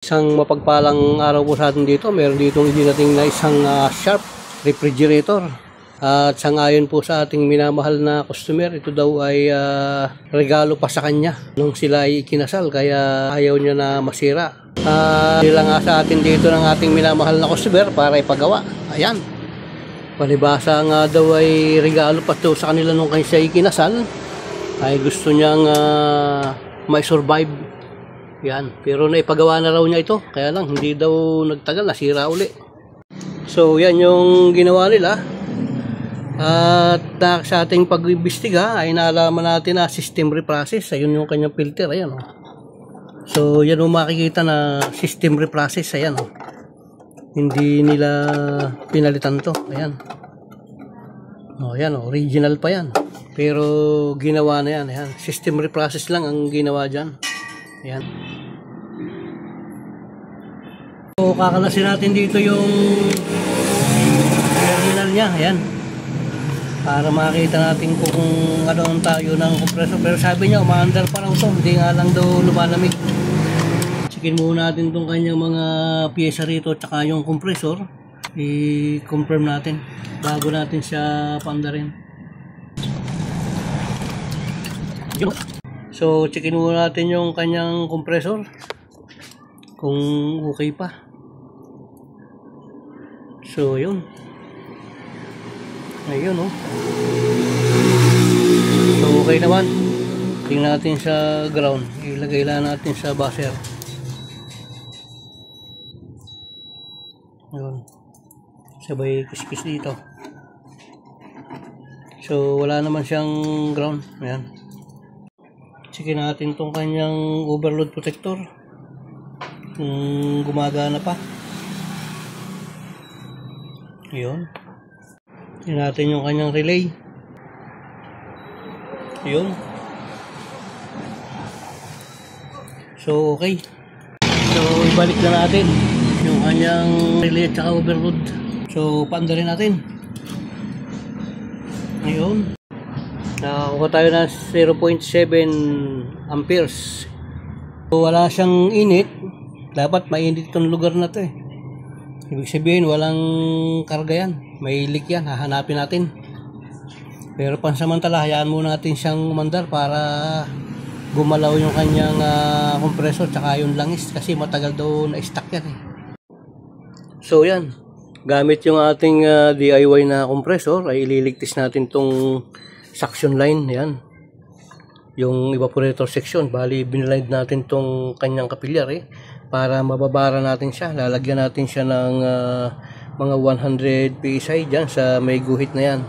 Isang mapagpalang araw po sa atin dito. Meron ditong idinating na isang Sharp refrigerator. At sangayon po sa ating minamahal na customer, ito daw ay regalo pa sa kanya nung sila ay ikinasal, kaya ayaw niya na masira. Nila nga sa atin dito ng ating minamahal na customer para ipagawa. Ayan. Palibasa nga daw ay regalo pa ito sa kanila nung siya ikinasal. Ay gusto niyang may survive. Yan, pero naipagawa na raw niya ito, kaya lang hindi daw nagtagal, nasira uli. So yan yung ginawa nila. At sa ating pag-imbestiga ay naalaman natin na system reprocess. Ayun yung kanyang filter, ayan oh. So yan yung makikita na system reprocess, ayan oh. Hindi nila pinalitan to, ayan. Oh, yan oh, original pa yan. Pero ginawa na yan, ayan. System reprocess lang ang ginawa dyan. Ayan. So kakalasin natin dito yung terminal niya, ayan. Para makita natin kung ano ang tayo ng compressor. Pero sabi niya umaandar pa lang ito, hindi nga lang daw lumalamig. Checkin muna natin itong kanyang mga pyesa rito at saka yung compressor. I-confirm natin bago natin siya paandarin. So checkin muna natin yung kanyang compressor kung okay pa. So yun. Ayun oh. So okay naman. Tingnan natin sa ground. Ilagay lang natin sa buzzer. Ayun. Sabay kiskis dito. So wala naman siyang ground. Ayan. Checkin natin tong kanyang overload protector kung gumagana pa. Ayun. Tingnan natin yung kanyang relay. Ayun. So okay. So ibalik na natin yung kanyang relay at saka overload. So paandarin natin. Ayun. Nakuha tayo na 0.7 amperes. So wala siyang init. Dapat mainit itong lugar na to eh. Ibig sabihin walang karga yan. May leak yan. Hahanapin natin. Pero pansamantala hayaan muna natin siyang umandar para gumalaw yung kanyang compressor tsaka yung langis. Kasi matagal daw na-stuck yan eh. So yan. Gamit yung ating DIY na compressor ay ililigtis natin tong suction line, yan. Yung evaporator section, bali binaligned natin tong kanyang capillary para mababara natin siya. Lalagyan natin siya ng mga 100 PSI dyan sa may guhit na yan.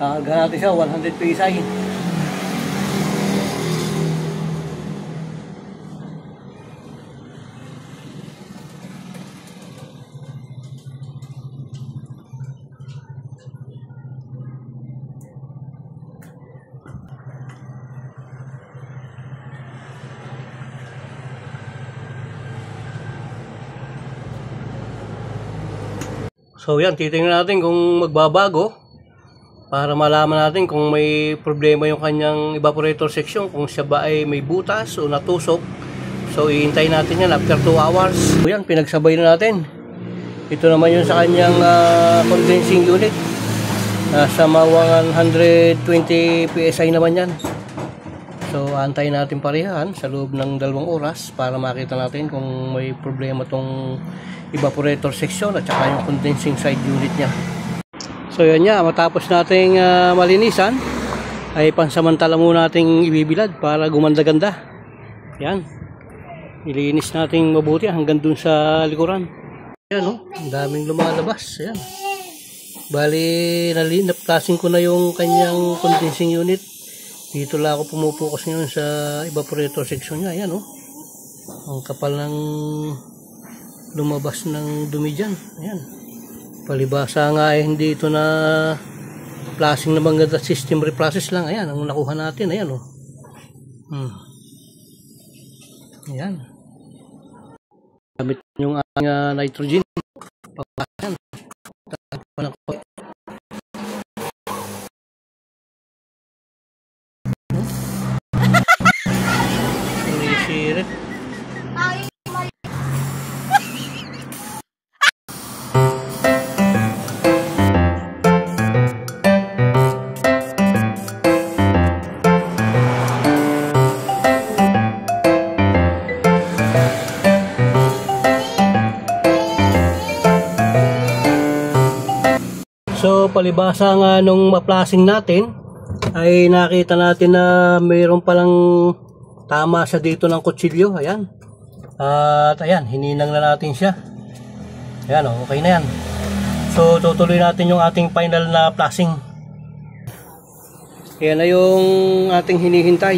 Lalagyan natin siya 100 PSI. So yan, titingnan natin kung magbabago para malaman natin kung may problema yung kanyang evaporator section, kung siya ba ay may butas o natusok. So ihintayin natin yan after 2 hours. So yan, pinagsabay na natin. Ito naman yung sa kanyang condensing unit. Sa mga 120 PSI naman yan. So antayin natin parehan sa loob ng 2 oras para makita natin kung may problema tong evaporator section at saka yung condensing side unit niya. So yan nga, matapos nating malinisan ay pansamantala muna nating ibibilad para gumanda-ganda. Yan. Ilinis nating mabuti hanggang dun sa likuran. Yan oh, ang daming lumalabas. Yan. Bali, naplasin ko na yung kanyang condensing unit. Dito lang ako pumupokus ngayon sa evaporator section niya. Yan oh. Ang kapal ng lumabas ng dumi dyan. Ayan. Palibasa nga eh, hindi ito na flashing na mga system reprocess lang. Ayan, ang nakuha natin. Ayan oh. Ayan. Gamit yung nitrogen. Ayan. Walang sirit. So palibasa nga nung ma-flashing natin ay nakita natin na mayroon palang tama siya dito ng kutsilyo. Ayan. At ayan, hininang na natin siya. Ayan, okay na yan. So tutuloy natin yung ating final na flashing. Ayan na yung ating hinihintay.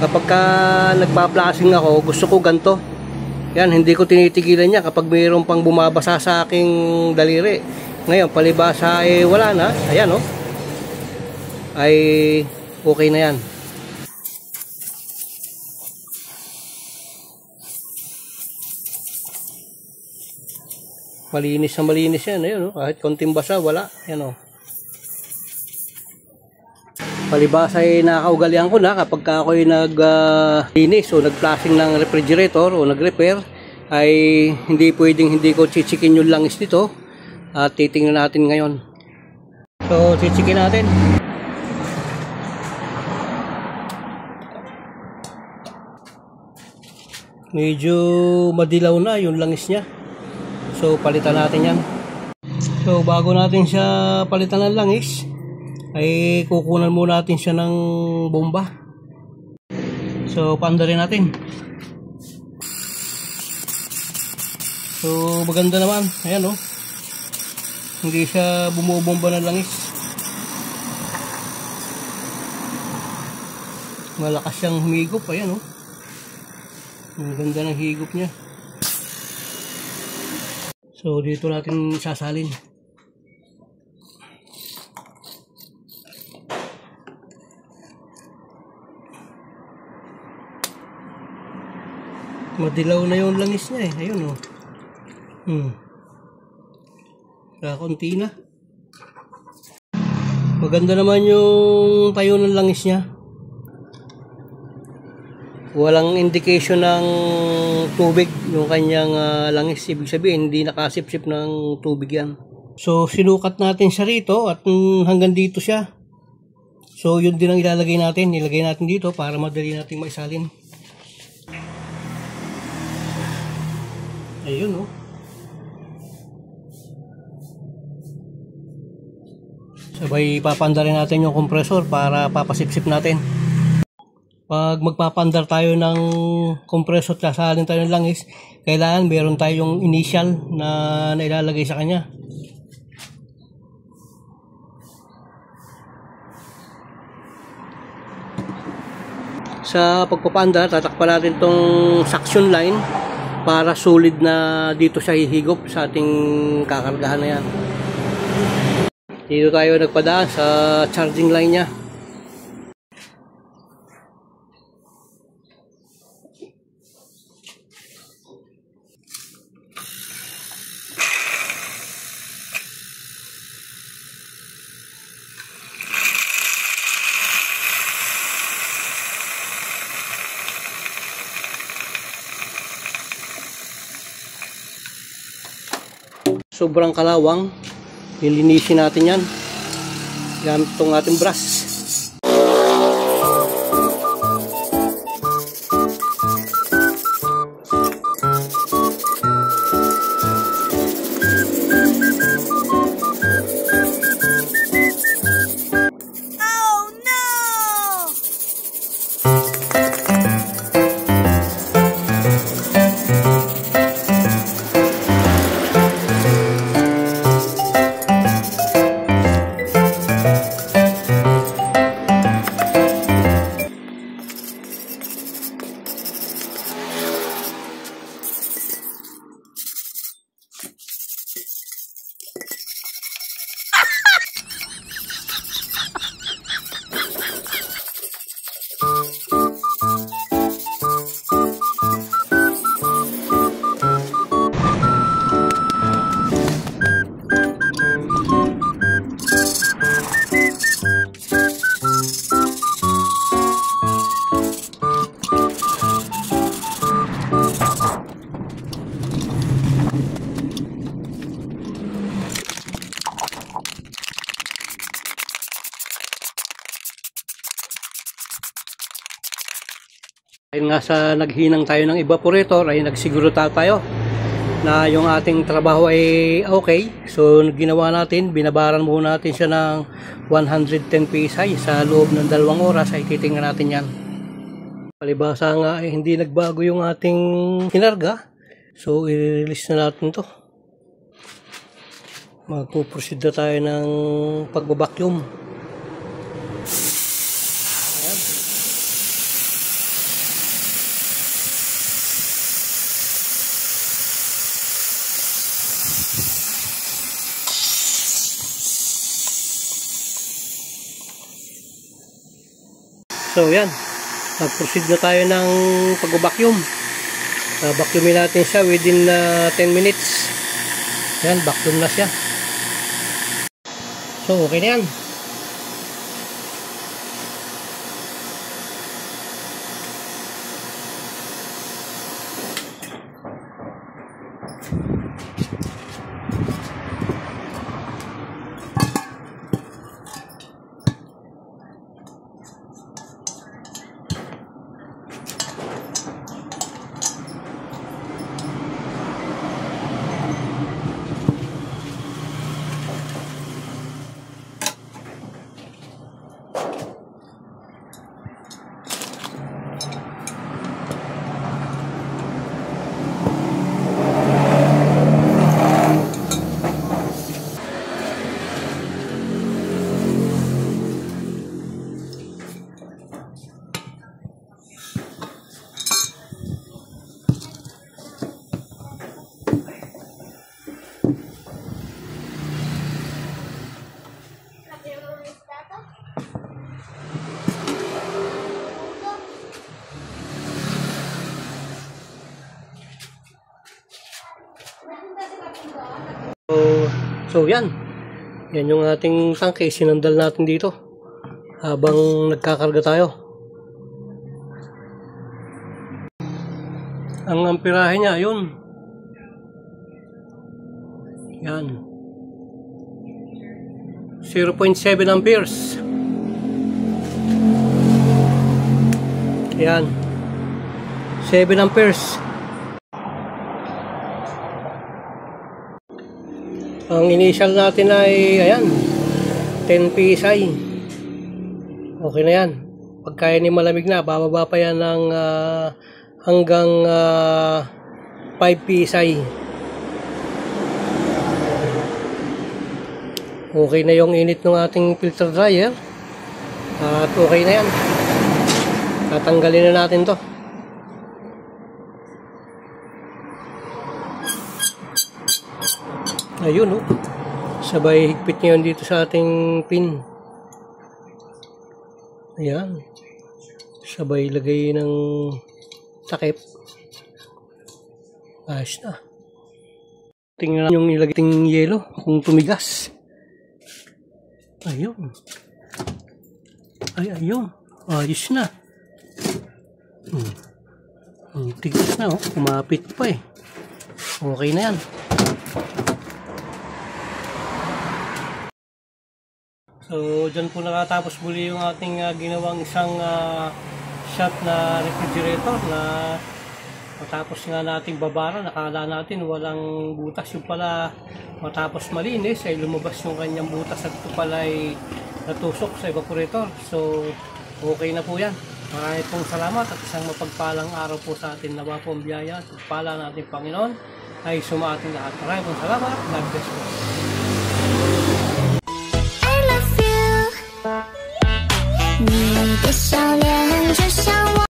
Kapag ka nagpa-flashing ako, gusto ko ganito. Ayan, hindi ko tinitigilan niya kapag mayroon pang bumabasa sa aking daliri. Ngayon, palibasa ay wala na. Ayan, oh. Ay okay na yan. Malinis na malinis yan. Ayun, oh. Kahit konting basa, wala. Ayan, oh. Palibasa ay nakaugalian ko na kapag ako'y nag-linis o nag-flashing ng refrigerator o nag-repair, ay hindi pwedeng hindi ko chichikin yung langis dito. At titingnan natin ngayon. So, chichikin natin. Medyo madilaw na yung langis niya. So, palitan natin yan. So, bago natin siya palitan ng langis, ay kukunan muna natin siya ng bomba. So, paandarin natin. So, maganda naman. Ayan, oh. Hindi siya bumubomba ng langis. Malakas siyang humigop. Ayan, oh. Ang ganda ng higop niya. So dito natin sasalin. Madilaw na yung langis niya eh. Ayun, oh. Kakunti na. Maganda naman yung tayo ng langis niya. Walang indication ng tubig yung kanyang langis. Ibig sabihin hindi nakasipsip ng tubig yan. So sinukat natin siya rito at hanggang dito siya. So yun din ang ilalagay natin. Ilagay natin dito para madali natin maisalin. Ayun, oh. Sabay papandarin natin yung compressor para papasipsip natin. Pag magpapandar tayo ng compressor at sasalin tayo ng langis, kailangan meron tayong initial na nailalagay sa kanya. Sa pagpapandar, tatakpan natin tong suction line para solid na dito siya hihigop sa ating kakargahan na yan. Dito tayo nagpadaan sa charging line niya. Sobrang kalawang, nilinisin natin yan gamit itong ating brush. Dahil nga sa naghinang tayo ng evaporator ay nagsiguro tayo na yung ating trabaho ay okay. So ginawa natin, binabaran muna natin siya ng 110 PSI sa loob ng 2 oras ay titingnan natin yan. Palibasa nga ay hindi nagbago yung ating kinarga. So i-release na natin to. Magpo-proceed na tayo ng pagbabacuum. Ayan. So yan, mag-proceed na tayo ng pag-vacuum. Vacuumin natin siya within 10 minutes. Yan, vacuum na siya. So okay na yan. So yan yung ating tangke, sinandal natin dito habang nagkakarga tayo. Ang amperahe niya yun, yan 0.7 amperes. Yan 7 amperes. Ang initial natin ay ayan 10 PSI. Okay na yan. Pagka ni malamig na, bababa pa yan ng hanggang 5 PSI. Okay na yung init ng ating filter dryer. At okay na yan. Tatanggalin na natin to. Ayun, oh. Sabay higpit niya yun dito sa ating pin. Ayan. Sabay lagay ng takip. Ayos na. Tingnan yung nilagay ting yelo kung tumigas. Ayun. Ayun. Ayos na. Tigas na, oh. Kumapit pa eh. Okay na yan. So, dyan po nakatapos muli yung ating ginawang isang shot na refrigerator na matapos nga nating babara, nakala natin walang butas. Yung pala, matapos malinis ay lumabas yung kanyang butas at ito pala ay natusok sa evaporator. So, okay na po yan. Maraming pong salamat at isang mapagpalang araw po sa atin. Nawa po ang biyaya at pala natin Panginoon ay sumaating lahat. Maraming pong salamat. God bless po.